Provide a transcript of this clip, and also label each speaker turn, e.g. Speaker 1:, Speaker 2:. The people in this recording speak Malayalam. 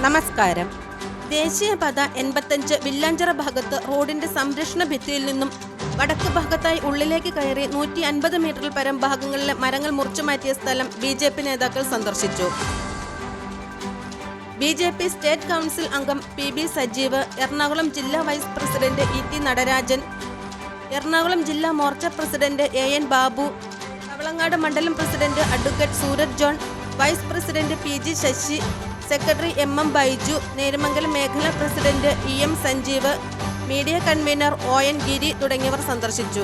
Speaker 1: നമസ്കാരം. ദേശീയപാത 85 വില്ലാഞ്ചിറ ഭാഗത്ത് റോഡിന്റെ സംരക്ഷണ ഭിത്തിയിൽ നിന്നും വടക്ക് ഭാഗത്തായി ഉള്ളിലേക്ക് കയറി 150 മീറ്ററിൽ പരം ഭാഗങ്ങളിലെ മരങ്ങൾ മുറിച്ചുമാറ്റിയ സ്ഥലം BJP നേതാക്കൾ സന്ദർശിച്ചു. BJP സ്റ്റേറ്റ് കൗൺസിൽ അംഗം PB സജീവ്, എറണാകുളം ജില്ലാ vice president ET Natarajan, Ernakulam ജില്ലാ മോർച്ച പ്രസിഡന്റ് AN ബാബു, തവളങ്ങാട് മണ്ഡലം president advocate Sooraj John, vice president PG Sasi, secretary MM Baiju, Neriamangalam മേഖലാ president EM Sanjeev, media convener ON Giri തുടങ്ങിയവർ സന്ദർശിച്ചു.